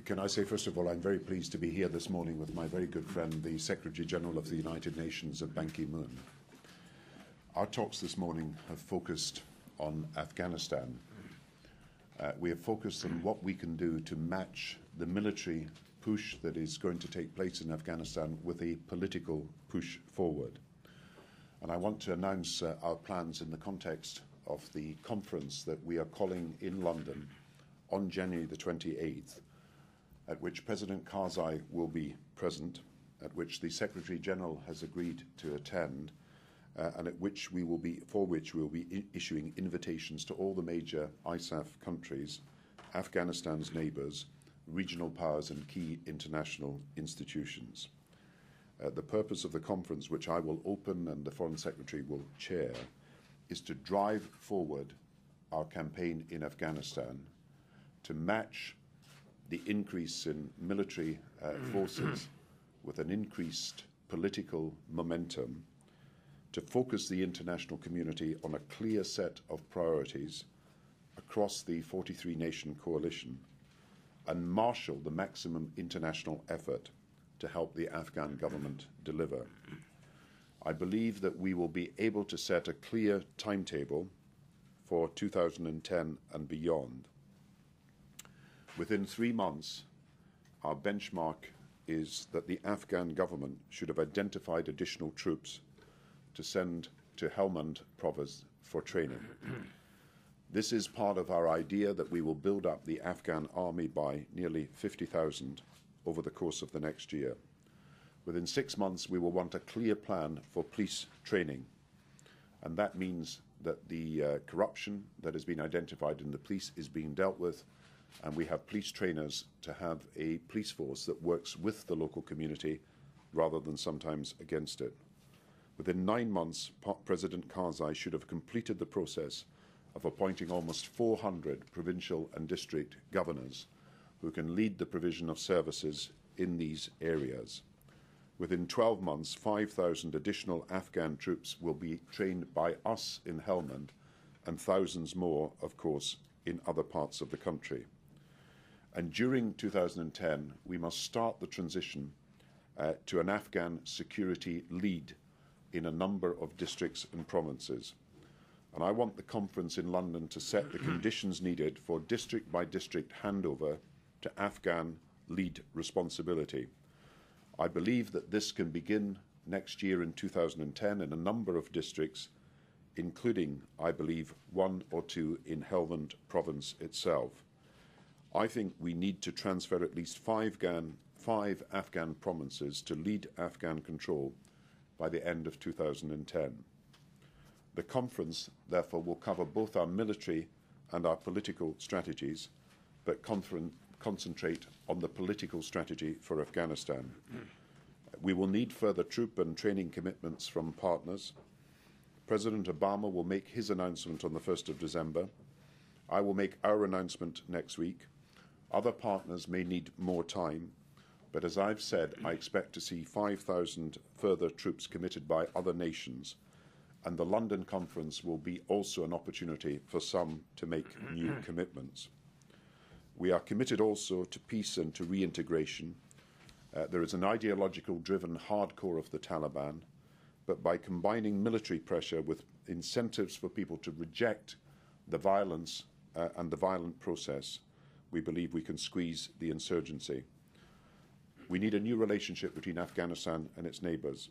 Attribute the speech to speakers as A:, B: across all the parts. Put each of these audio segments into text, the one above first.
A: Can I say, first of all, I'm very pleased to be here this morning with my very good friend, the Secretary-General of the United Nations, Ban Ki-moon. Our talks this morning have focused on Afghanistan. We have focused on what we can do to match the military push that is going to take place in Afghanistan with a political push forward. And I want to announce our plans in the context of the conference that we are calling in London on January the 28th, at which President Karzai will be present, at which the Secretary-General has agreed to attend, and at which we will be issuing invitations to all the major ISAF countries, Afghanistan's neighbours, regional powers and key international institutions. The purpose of the conference, which I will open and the Foreign Secretary will chair, is to drive forward our campaign in Afghanistan to match the increase in military forces with an increased political momentum, to focus the international community on a clear set of priorities across the 43-nation coalition, and marshal the maximum international effort to help the Afghan government deliver. I believe that we will be able to set a clear timetable for 2010 and beyond. Within 3 months, our benchmark is that the Afghan government should have identified additional troops to send to Helmand province for training. This is part of our idea that we will build up the Afghan army by nearly 50,000 over the course of the next year. Within 6 months, we will want a clear plan for police training, and that means that the corruption that has been identified in the police is being dealt with, and we have police trainers to have a police force that works with the local community rather than sometimes against it. Within 9 months, President Karzai should have completed the process of appointing almost 400 provincial and district governors who can lead the provision of services in these areas. Within 12 months, 5,000 additional Afghan troops will be trained by us in Helmand, and thousands more, of course, in other parts of the country. And during 2010, we must start the transition to an Afghan security lead in a number of districts and provinces. And I want the conference in London to set the conditions needed for district-by-district handover to Afghan lead responsibility. I believe that this can begin next year in 2010 in a number of districts, including, I believe, 1 or 2 in Helmand province itself. I think we need to transfer at least 5 Afghan provinces to lead Afghan control by the end of 2010. The conference, therefore, will cover both our military and our political strategies, but concentrate on the political strategy for Afghanistan. We will need further troop and training commitments from partners. President Obama will make his announcement on the 1st of December. I will make our announcement next week. Other partners may need more time, but as I've said, I expect to see 5,000 further troops committed by other nations, and the London conference will be also an opportunity for some to make new commitments. We are committed also to peace and to reintegration. There is an ideological-driven hardcore of the Taliban, but by combining military pressure with incentives for people to reject the violence and the violent process, we believe we can squeeze the insurgency. We need a new relationship between Afghanistan and its neighbours.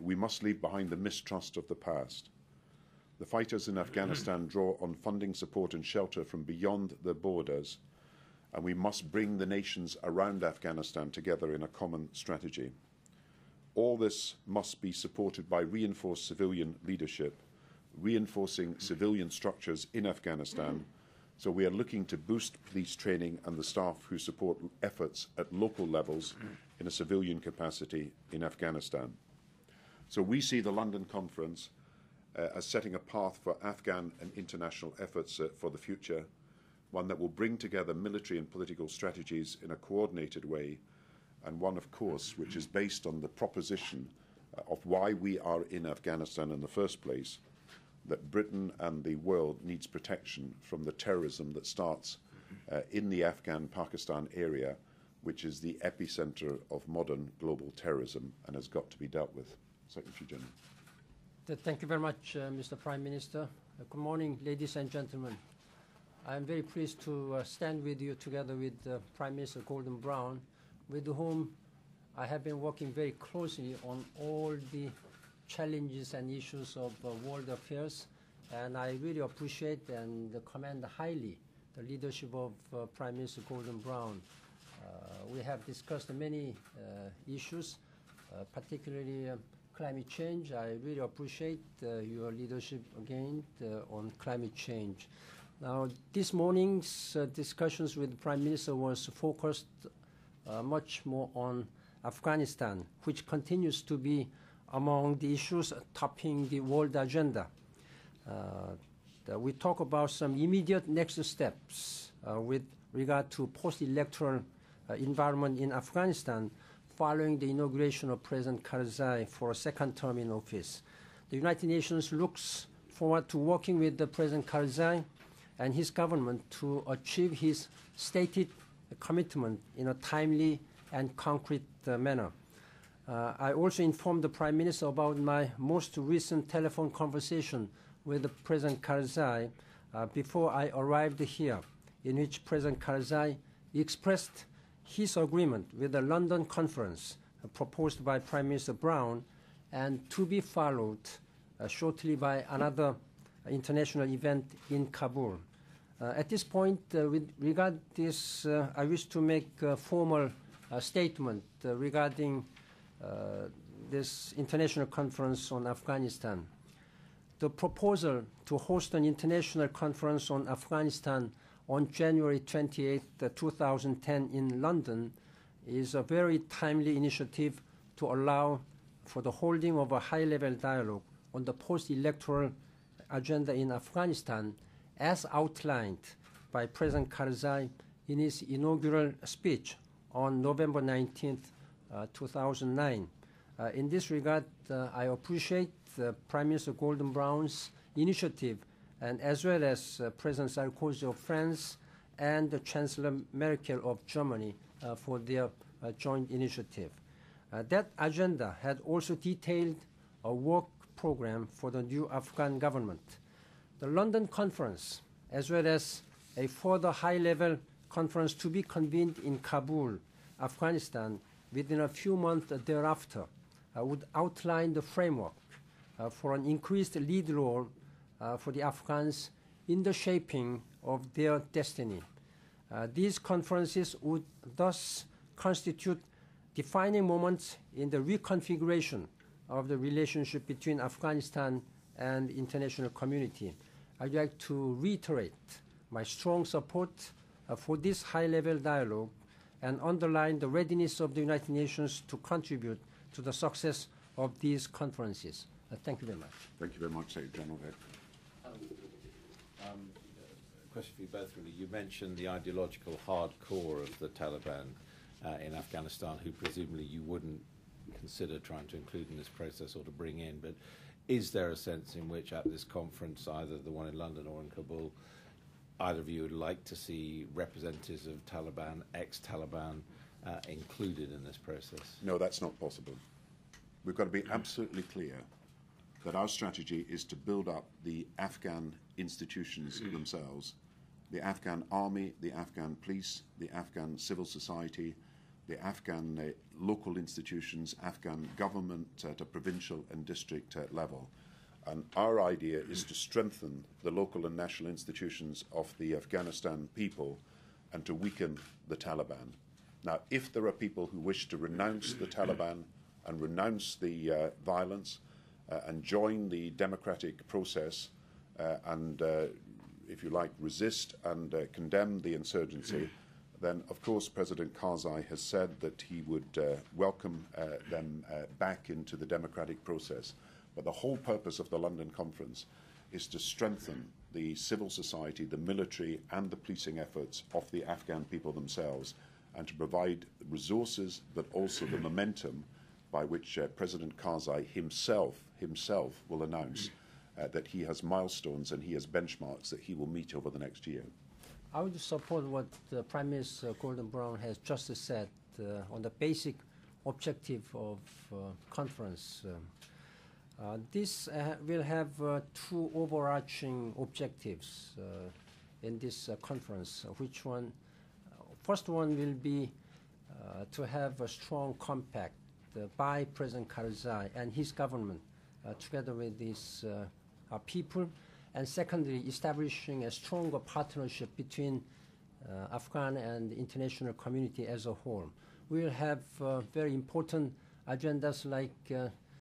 A: We must leave behind the mistrust of the past. The fighters in Afghanistan draw on funding, support and shelter from beyond their borders, and we must bring the nations around Afghanistan together in a common strategy. All this must be supported by reinforced civilian leadership, reinforcing civilian structures in Afghanistan. So we are looking to boost police training and the staff who support efforts at local levels in a civilian capacity in Afghanistan. So we see the London conference as setting a path for Afghan and international efforts for the future, one that will bring together military and political strategies in a coordinated way, and one, of course, which is based on the proposition of why we are in Afghanistan in the first place, that Britain and the world needs protection from the terrorism that starts in the Afghan-Pakistan area, which is the epicenter of modern global terrorism and has got to be dealt with. Secretary General.
B: Thank you very much, Mr. Prime Minister. Good morning, ladies and gentlemen. I am very pleased to stand with you together with Prime Minister Gordon Brown, with whom I have been working very closely on all the challenges and issues of world affairs, and I really appreciate and commend highly the leadership of Prime Minister Gordon Brown. We have discussed many issues, particularly climate change. I really appreciate your leadership again on climate change. Now, this morning's discussions with the Prime Minister was focused much more on Afghanistan, which continues to be among the issues topping the world agenda. We talk about some immediate next steps with regard to post-electoral environment in Afghanistan following the inauguration of President Karzai for a second term in office. The United Nations looks forward to working with President Karzai and his government to achieve his stated commitment in a timely and concrete manner. I also informed the Prime Minister about my most recent telephone conversation with President Karzai before I arrived here, in which President Karzai expressed his agreement with the London conference proposed by Prime Minister Brown and to be followed shortly by another international event in Kabul. At this point, with regard to this, I wish to make a formal statement regarding this international conference on Afghanistan. The proposal to host an international conference on Afghanistan on January 28, 2010 in London is a very timely initiative to allow for the holding of a high-level dialogue on the post-electoral agenda in Afghanistan as outlined by President Karzai in his inaugural speech on November 19, 2009. In this regard, I appreciate Prime Minister Gordon Brown's initiative, and as well as President Sarkozy of France and Chancellor Merkel of Germany for their joint initiative. That agenda had also detailed a work program for the new Afghan government. The London conference, as well as a further high-level conference to be convened in Kabul, Afghanistan, within a few months thereafter, would outline the framework for an increased lead role for the Afghans in the shaping of their destiny. These conferences would thus constitute defining moments in the reconfiguration of the relationship between Afghanistan and the international community. I'd like to reiterate my strong support for this high-level dialogue and underline the readiness of the United Nations to contribute to the success of these conferences. Thank you very much.
A: Thank you very much, Secretary General.
C: Question for you both, really. You mentioned the ideological hardcore of the Taliban in Afghanistan, who presumably you wouldn't consider trying to include in this process or to bring in, but is there a sense in which at this conference, either the one in London or in Kabul, either of you would like to see representatives of Taliban, ex-Taliban, included in this process?
A: No, that's not possible. We've got to be absolutely clear that our strategy is to build up the Afghan institutions themselves, the Afghan army, the Afghan police, the Afghan civil society, the Afghan local institutions, Afghan government at a provincial and district level. And our idea is to strengthen the local and national institutions of the Afghanistan people and to weaken the Taliban. Now, if there are people who wish to renounce the Taliban and renounce the violence and join the democratic process and, if you like, resist and condemn the insurgency, then, of course, President Karzai has said that he would welcome them back into the democratic process. But the whole purpose of the London conference is to strengthen the civil society, the military and the policing efforts of the Afghan people themselves, and to provide resources but also the momentum by which President Karzai himself will announce that he has milestones and he has benchmarks that he will meet over the next year.
B: I would support what Prime Minister Gordon Brown has just said on the basic objective of conference. This will have two overarching objectives in this conference. First one will be to have a strong compact by President Karzai and his government together with these people. And secondly, establishing a stronger partnership between Afghan and the international community as a whole. We will have very important agendas like